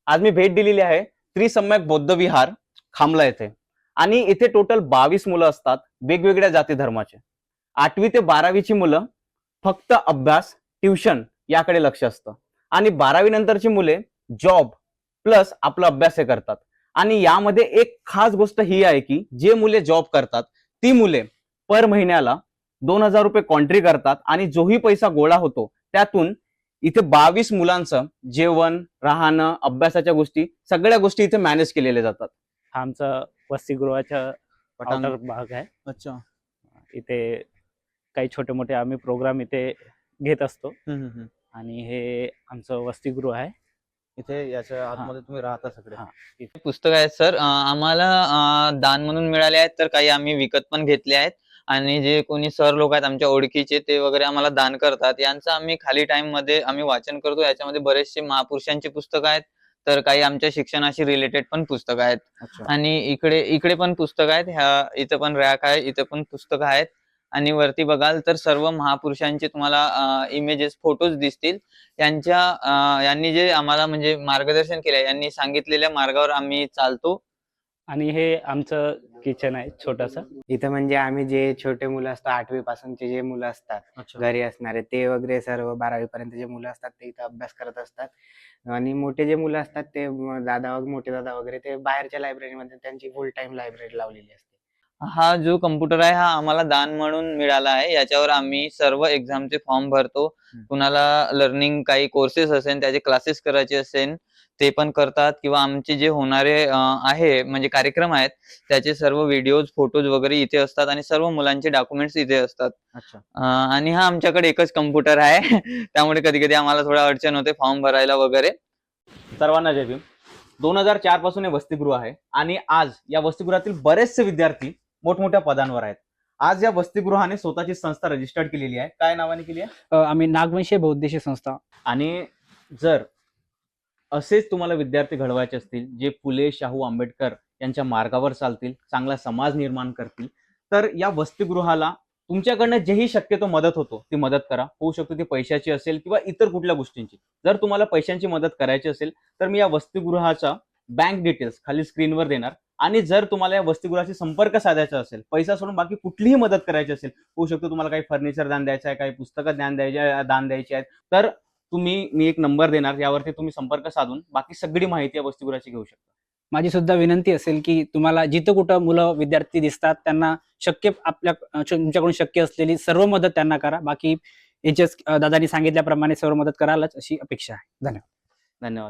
आज मी भेट दिलेली आहे त्रिसम्यक बौद्ध विहार खामला येथे आणि इथे टोटल 22 मुलं असतात वेगवेगळ्या जाती धर्माचे. 8वी ते 12वीची मुलं फक्त अभ्यास ट्युशन याकडे लक्ष असतं आणि 12वी नंतरची मुले जॉब प्लस आपला अभ्यास हे करतात. आणि यामध्ये एक खास गोष्ट ही आहे की जे मुले जॉब करतात ती मुले पर महिन्याला 2000 रुपये कॉन्ट्री करतात आणि जोही पैसा गोळा होतो त्यातून इथे 22 मुलांचं जेवण राहणं अभ्यासाच्या गोष्टी सगळ्या गोष्टी इथे मॅनेज केलेल्या जातात. हा आमचा वसतिगृहाचा पटांग- outer भाग आहे. अच्छा. इथे काही छोटे मोठे आम्ही प्रोग्राम इथे घेत असतो आणि हे आमचं वसतिगृह आहे. इथे याच्या आतमध्ये तुम्ही राहता सगळे. हा. पुस्तक आहेत सर. आम्हाला दान म्हणून मिळाले आहेत, तर काही आम्ही विकत पण घेतले आहेत आणि जे कोणी सर लोक आहेत आमच्या ओळखीचे ते वगैरे आम्हाला दान करतात. यांचं आम्ही खाली टाइम मध्ये आम्ही वाचन करतो. याच्यामध्ये बरेचसे महापुरुषांची पुस्तकं आहेत, तर काही आमच्या शिक्षणाशी रिलेटेड पण पुस्तकं आहेत. अच्छा. आणि इकडे पण पुस्तकं आहेत. इथं पण रॅक आहे, इथं पण पुस्तकं आहेत. आणि वरती बघाल तर सर्व महापुरुषांचे तुम्हाला इमेजेस फोटोज दिसतील. यांनी जे आम्हाला म्हणजे मार्गदर्शन केलंय, यांनी सांगितलेल्या मार्गावर आम्ही चालतो. आणि हे आमचं किचन आहे छोटंसं. इथं म्हणजे आम्ही जे छोटे मुलं असतात 8वी पासूनचे जे मुलं असतात अच्छा. घरी असणारे ते वगैरे सर्व 12वी पर्यंत जे मुलं असतात ते इथं अभ्यास करत असतात. आणि मोठे जे मुलं असतात ते मोठे दादा वगैरे ते बाहेरच्या लायब्ररीमध्ये त्यांची फुल टाइम लायब्ररी लावलेली असते. हा जो कम्प्युटर आहे हा आम्हाला दान म्हणून मिळाला आहे. याच्यावर आम्ही सर्व एक्झामचे फॉर्म भरतो. कुणाला लर्निंग काही कोर्सेस असेल, त्याचे क्लासेस करायचे असेल ते पण करतात, किंवा आमचे जे होणारे आहे म्हणजे कार्यक्रम आहेत त्याचे सर्व व्हिडिओज फोटोज वगैरे इथे असतात आणि सर्व मुलांचे डॉक्युमेंट्स इथे असतात. अच्छा. आणि हा आमच्याकडे एकच कम्प्युटर आहे त्यामुळे कधी कधी आम्हाला थोडा अडचण होते फॉर्म भरायला वगैरे. सर्वांना जय भीम. 2004 पासून हे वसतिगृह आहे आणि आज या वसतिगृहातील बरेचसे विद्यार्थी मोठमोठ्या पदांवर आहेत. आज या वसतिगृहाने स्वतःची संस्था रजिस्टर्ड केलेली आहे. काय नावाने केली आहे? आम्ही नागवंशी बौद्धिशी संस्था. आणि जर असेच तुम्हाला विद्यार्थी घडवायचे असतील जे फुले शाहू आंबेडकर यांच्या मार्गावर चालतील, चांगला समाज निर्माण करतील, तर या वसतिगृहाला तुमच्याकडनं जेही शक्यतो मदत होतो ती मदत करा. होऊ शकतो ती पैशाची असेल किंवा इतर कुठल्या गोष्टींची. जर तुम्हाला पैशांची मदत करायची असेल तर मी या वसतिगृहाचा बँक डिटेल्स खाली स्क्रीनवर देणार. आणि जर तुम्हाला या वसतिगृहाशी संपर्क साधायचा असेल, पैसा सोडून बाकी कुठलीही मदत करायची असेल, होऊ शकतो तुम्हाला काही फर्निचर दान द्यायचं आहे, काही पुस्तकं दान द्यायची आहेत, तर मी एक नंबर देणार, यावरती तुम्ही संपर्क साधून बाकी सगळी माहिती या वसतिगृहाची घेऊ शकता. माझी सुद्धा विनंती असेल की तुम्हाला जिथं कुठं मुलं विद्यार्थी दिसतात त्यांना तुमच्याकडून शक्य असलेली सर्व मदत त्यांना करा. बाकी याच्याच दादांनी सांगितल्याप्रमाणे सर्व मदत करालच अशी अपेक्षा आहे. धन्यवाद. धन्यवाद.